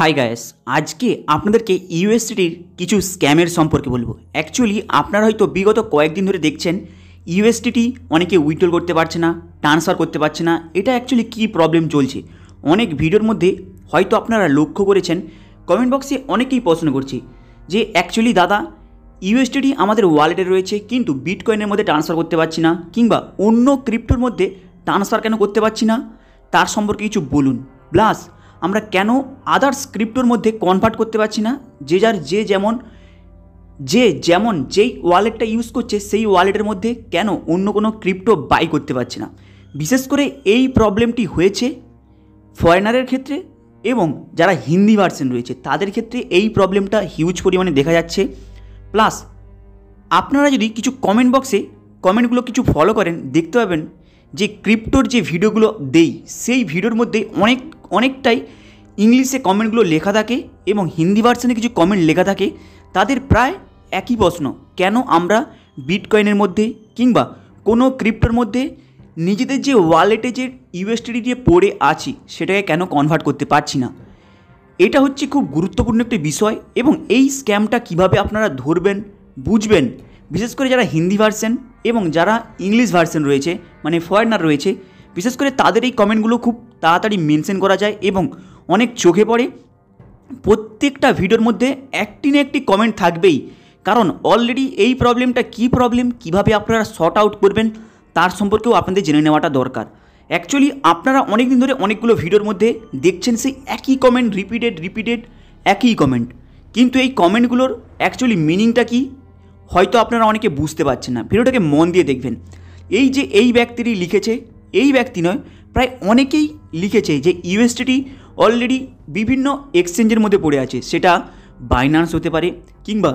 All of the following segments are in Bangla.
হাই গাইস, আজকে আপনাদেরকে ইউএসডিটির কিছু স্ক্যামের সম্পর্কে বলবো। অ্যাকচুয়ালি আপনারা হয়তো বিগত কয়েকদিন ধরে দেখছেন ইউএসডিটি অনেকে উইথড্র করতে পারছে না, ট্রান্সফার করতে পারছে না। এটা অ্যাকচুয়ালি কী প্রবলেম চলছে অনেক ভিডিওর মধ্যে হয়তো আপনারা লক্ষ্য করেছেন। কমেন্ট বক্সে অনেকেই প্রশ্ন করছে যে অ্যাকচুয়ালি দাদা ইউএসডিটি আমাদের ওয়ালেটে রয়েছে কিন্তু বিটকয়েনের মধ্যে ট্রান্সফার করতে পারছি না, কিংবা অন্য ক্রিপ্টোর মধ্যে ট্রান্সফার কেন করতে পারছি না, তার সম্পর্কে কিছু বলুন। প্লাস আমরা কেন আদার্স ক্রিপ্টোর মধ্যে কনভার্ট করতে পারছি না, যেমন যেই ওয়ালেটটা ইউজ করছে সেই ওয়ালেটের মধ্যে কেন অন্য কোনো ক্রিপ্টো বাই করতে পারছে না। বিশেষ করে এই প্রবলেমটি হয়েছে ফরেনারের ক্ষেত্রে এবং যারা হিন্দি ভার্সন রয়েছে তাদের ক্ষেত্রে এই প্রবলেমটা হিউজ পরিমাণে দেখা যাচ্ছে। প্লাস আপনারা যদি কিছু কমেন্ট বক্সে কমেন্টগুলো কিছু ফলো করেন দেখতে পাবেন যে ক্রিপ্টোর যে ভিডিওগুলো দেই সেই ভিডিওর মধ্যে অনেকটাই ইংলিশে কমেন্টগুলো লেখা থাকে এবং হিন্দি ভার্সনে কিছু কমেন্ট লেখা থাকে। তাদের প্রায় একই প্রশ্ন, কেন আমরা বিটকয়েনের মধ্যে কিংবা কোনো ক্রিপ্টোর মধ্যে নিজেদের যে ওয়ালেটে যে ইউএসডিটি দিয়ে পড়ে আছি সেটাকে কেন কনভার্ট করতে পারছি না। এটা হচ্ছে খুব গুরুত্বপূর্ণ একটি বিষয় এবং এই স্ক্যামটা কিভাবে আপনারা ধরবেন বুঝবেন, বিশেষ করে যারা হিন্দি ভার্সন এবং যারা ইংলিশ ভার্সন রয়েছে মানে ফরেনার রয়েছে, বিশেষ করে তাদের এই কমেন্টগুলো খুব তাড়াতাড়ি মেনশন করা যায় এবং অনেক চোখে পড়ে। প্রত্যেকটা ভিডিওর মধ্যে একটি না একটি কমেন্ট থাকবেই, কারণ অলরেডি এই প্রবলেমটা কী প্রবলেম, কিভাবে আপনারা শর্ট আউট করবেন তার সম্পর্কেও আপনাদের জেনে নেওয়াটা দরকার। অ্যাকচুয়ালি আপনারা অনেক দিন ধরে অনেকগুলো ভিডিওর মধ্যে দেখছেন সেই একই কমেন্ট রিপিটেড একই কমেন্ট, কিন্তু এই কমেন্টগুলোর অ্যাকচুয়ালি মিনিংটা কী হয়তো আপনারা অনেকে বুঝতে পারছেন না। ভিডিওটাকে মন দিয়ে দেখবেন। এই যে এই ব্যক্তিটি লিখেছে, এই ব্যক্তি নয়, প্রায় অনেকেই লিখেছে যে ইউএসডিটি অলরেডি বিভিন্ন এক্সচেঞ্জের মধ্যে পড়ে আছে, সেটা বাইন্যান্স হতে পারে কিংবা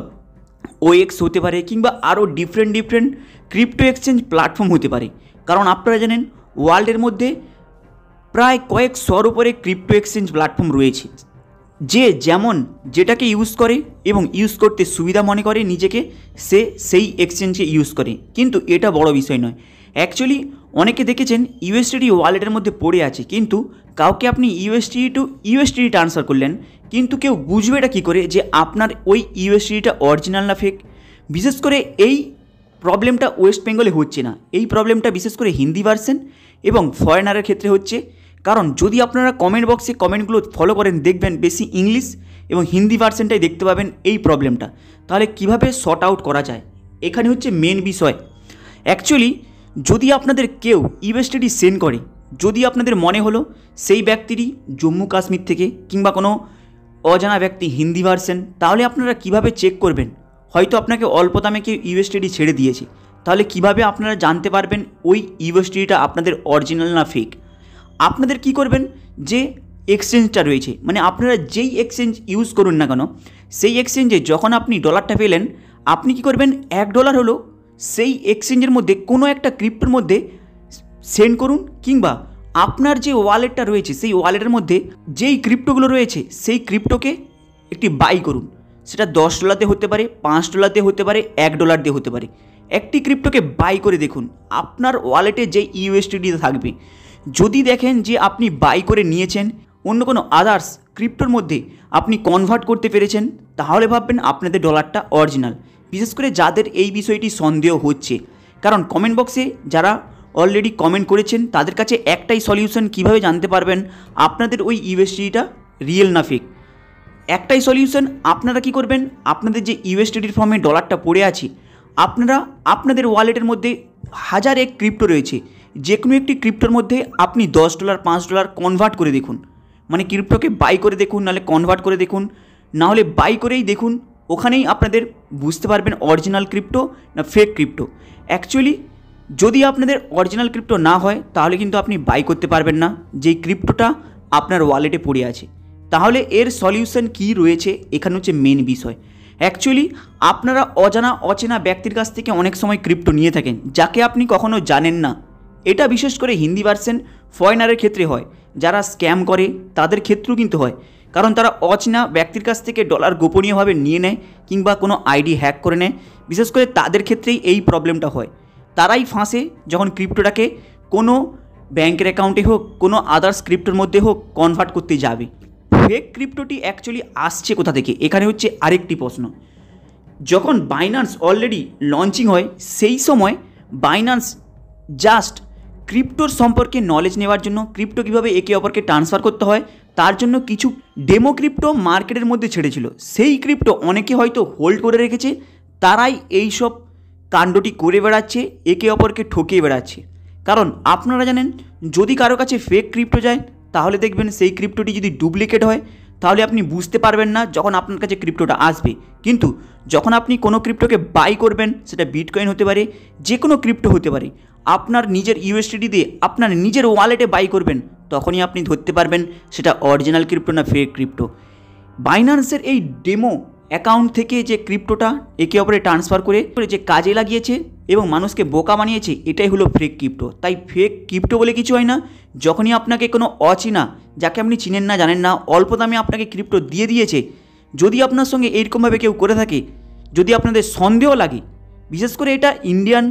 ওএক্স হতে পারে কিংবা আরও ডিফারেন্ট ক্রিপ্টো এক্সচেঞ্জ প্ল্যাটফর্ম হতে পারে। কারণ আপনারা জানেন ওয়ার্ল্ডের মধ্যে প্রায় কয়েকশোর উপরে ক্রিপ্টো এক্সচেঞ্জ প্ল্যাটফর্ম রয়েছে। যে যেমন যেটাকে ইউজ করে এবং ইউজ করতে সুবিধা মনে করে নিজেকে, সে সেই এক্সচেঞ্জকে ইউজ করে, কিন্তু এটা বড় বিষয় নয়। অ্যাকচুয়ালি অনেকে দেখেছেন ইউএসডিটি ওয়ালেটের মধ্যে পড়ে আছে, কিন্তু কাউকে আপনি ইউএসডিটি ট্রান্সফার করলেন, কিন্তু কেউ বুঝবে এটা কী করে যে আপনার ওই ইউএসডিটিটা অরিজিনাল না ফেক। বিশেষ করে এই প্রবলেমটা ওয়েস্ট বেঙ্গলে হচ্ছে না, এই প্রবলেমটা বিশেষ করে হিন্দি ভার্সন এবং ফরেনারের ক্ষেত্রে হচ্ছে। কারণ যদি আপনারা কমেন্ট বক্সে কমেন্টগুলো ফলো করেন দেখবেন বেশি ইংলিশ এবং হিন্দি ভার্সনটাই দেখতে পাবেন এই প্রবলেমটা। তাহলে কিভাবে শর্ট আউট করা যায়, এখানে হচ্ছে মেন বিষয়। অ্যাকচুয়ালি যদি আপনাদের কেউ ইউএসডিটি সেন্ড করে, যদি আপনাদের মনে হলো সেই ব্যক্তিটি জম্মু কাশ্মীর থেকে কিংবা কোনো অজানা ব্যক্তি হিন্দি ভার্সন, তাহলে আপনারা কিভাবে চেক করবেন? হয়তো আপনাকে অল্প দামে কেউ ইউএসডিটি ছেড়ে দিয়েছে, তাহলে কিভাবে আপনারা জানতে পারবেন ওই ইউএসডিটিটা আপনাদের অরিজিনাল না ফেক? আপনাদের কি করবেন, যে এক্সচেঞ্জটা রয়েছে মানে আপনারা যেই এক্সচেঞ্জ ইউজ করুন না কেন, সেই এক্সচেঞ্জে যখন আপনি ডলারটা পেলেন, আপনি কি করবেন, $1 হলো সেই এক্সচেঞ্জের মধ্যে কোনো একটা ক্রিপ্টোর মধ্যে সেন্ড করুন, কিংবা আপনার যে ওয়ালেটটা রয়েছে সেই ওয়ালেটের মধ্যে যেই ক্রিপ্টোগুলো রয়েছে সেই ক্রিপ্টোকে একটি বাই করুন। সেটা $10 হতে পারে, $5 হতে পারে, $1 দিয়ে হতে পারে। একটি ক্রিপ্টোকে বাই করে দেখুন আপনার ওয়ালেটে যে ইউএসডিটি থাকবে। যদি দেখেন যে আপনি বাই করে নিয়েছেন, অন্য কোনো আদার্স ক্রিপ্টোর মধ্যে আপনি কনভার্ট করতে পেরেছেন, তাহলে ভাববেন আপনাদের ডলারটা অরিজিনাল। বিশেষ করে যাদের এই বিষয়টি সন্দেহ হচ্ছে, কারণ কমেন্ট বক্সে যারা অলরেডি কমেন্ট করেছেন তাদের কাছে একটাই সলিউশন, কিভাবে জানতে পারবেন আপনাদের ওই ইউএসডিটা রিয়েল না ফেক। একটাই সলিউশন, আপনারা কি করবেন, আপনাদের যে ইউএসডিটির ফর্মে ডলারটা পড়ে আছে, আপনারা আপনাদের ওয়ালেটের মধ্যে হাজার এক ক্রিপ্টো রয়েছে, যে কোনো একটি ক্রিপ্টোর মধ্যে আপনি $10 $5 কনভার্ট করে দেখুন, মানে ক্রিপ্টোকে বাই করে দেখুন, নাহলে কনভার্ট করে দেখুন, নাহলে বাই করেই দেখুন। ওখানেই আপনাদের বুঝতে পারবেন অরিজিনাল ক্রিপ্টো না ফেক ক্রিপ্টো। অ্যাকচুয়ালি যদি আপনাদের অরিজিনাল ক্রিপ্টো না হয় তাহলে কিন্তু আপনি বাই করতে পারবেন না যেই ক্রিপ্টোটা আপনার ওয়ালেটে পড়ে আছে। তাহলে এর সলিউশন কী রয়েছে, এখানে হচ্ছে মেন বিষয়। অ্যাকচুয়ালি আপনারা অচেনা ব্যক্তির কাছ থেকে অনেক সময় ক্রিপ্টো নিয়ে থাকেন যাকে আপনি কখনো জানেন না। এটা বিশেষ করে হিন্দি ভার্সন ফরেনারের ক্ষেত্রে হয়, যারা স্ক্যাম করে তাদের ক্ষেত্রেও কিন্তু হয়, কারণ তারা অচেনা ব্যক্তির কাছ থেকে ডলার গোপনীয়ভাবে নিয়ে নেয় কিংবা কোনো আইডি হ্যাক করে নেয়। বিশেষ করে তাদের ক্ষেত্রেই এই প্রবলেমটা হয়। তারাই ফাঁসে যখন ক্রিপ্টোটাকে কোনো ব্যাংকের অ্যাকাউন্টে হোক, কোনো আদার্স ক্রিপ্টোর মধ্যে হোক কনভার্ট করতে যাবে। ফেক ক্রিপ্টোটি অ্যাকচুয়ালি আসছে কোথা থেকে, এখানে হচ্ছে আরেকটি প্রশ্ন। যখন বাইন্যান্স অলরেডি লঞ্চিং হয় সেই সময় বাইন্যান্স জাস্ট ক্রিপ্টোর সম্পর্কে নলেজ নেওয়ার জন্য, ক্রিপ্টো কীভাবে একে অপরকে ট্রান্সফার করতে হয় তার জন্য কিছু ডেমো ক্রিপ্টো মার্কেটের মধ্যে ছেড়েছিল। সেই ক্রিপ্টো অনেকে হয়তো হোল্ড করে রেখেছে, তারাই এই সব কাণ্ডটি করে বেড়াচ্ছে, একে অপরকে ঠকিয়ে বেড়াচ্ছে। কারণ আপনারা জানেন, যদি কারো কাছে ফেক ক্রিপ্টো যায় তাহলে দেখবেন সেই ক্রিপ্টোটি যদি ডুপ্লিকেট হয় তাহলে আপনি বুঝতে পারবেন না যখন আপনার কাছে ক্রিপ্টোটা আসবে। কিন্তু যখন আপনি কোনো ক্রিপ্টোকে বাই করবেন, সেটা বিটকয়েন হতে পারে, যে কোনো ক্রিপ্টো হতে পারে, আপনার নিজের ইউএসডিটি দিয়ে আপনার নিজের ওয়ালেটে বাই করবেন, তখনই আপনি ধরতে পারবেন সেটা অরিজিনাল ক্রিপ্টো না ফেক ক্রিপ্টো। বাইন্যান্সের এই ডেমো অ্যাকাউন্ট থেকে যে ক্রিপ্টোটা একে অপরে ট্রান্সফার করে যে কাজে লাগিয়েছে এবং মানুষকে বোকা বানিয়েছে, এটাই হলো ফেক ক্রিপ্টো। তাই ফেক ক্রিপ্টো বলে কিছু হয় না। যখনই আপনাকে কোনো অচেনা, যাকে আপনি চিনেন না জানেন না, অল্প দামে আপনাকে ক্রিপ্টো দিয়ে দিয়েছে, যদি আপনার সঙ্গে এইরকমভাবে কেউ করে থাকে, যদি আপনাদের সন্দেহ লাগে, বিশেষ করে এটা ইন্ডিয়ান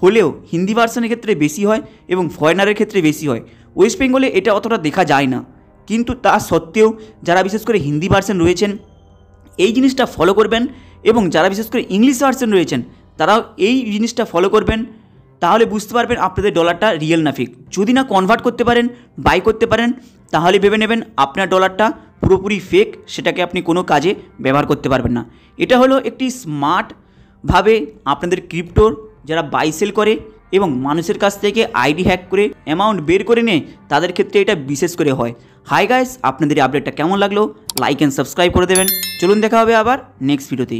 হলেও হিন্দি ভার্সনের ক্ষেত্রে বেশি হয় এবং ফরেনারের ক্ষেত্রে বেশি হয়। ওয়েস্ট বেঙ্গলে এটা অতটা দেখা যায় না, কিন্তু তা সত্ত্বেও যারা বিশেষ করে হিন্দি ভার্সন রয়েছেন এই জিনিসটা ফলো করবেন, এবং যারা বিশেষ করে ইংলিশ ভার্সন রয়েছেন তারাও এই জিনিসটা ফলো করবেন। তাহলে বুঝতে পারবেন আপনাদের ডলারটা রিয়েল না ফেক। যদি না কনভার্ট করতে পারেন, বাই করতে পারেন, তাহলে ভেবে নেবেন আপনার ডলারটা পুরোপুরি ফেক, সেটাকে আপনি কোনো কাজে ব্যবহার করতে পারবেন না। এটা হলো একটি স্মার্টভাবে আপনাদের ক্রিপ্টোর যারা বাই সেল করে এবং মানুষের কাছ থেকে আইডি হ্যাক করে অ্যামাউন্ট বের করে নেয়, তাদের ক্ষেত্রে এটা বিশেষ করে হয়। হাই গাইস, আপনাদের এই আপডেটটা কেমন লাগলো লাইক অ্যান্ড সাবস্ক্রাইব করে দেবেন। চলুন দেখা হবে আবার নেক্সট ভিডিওতে।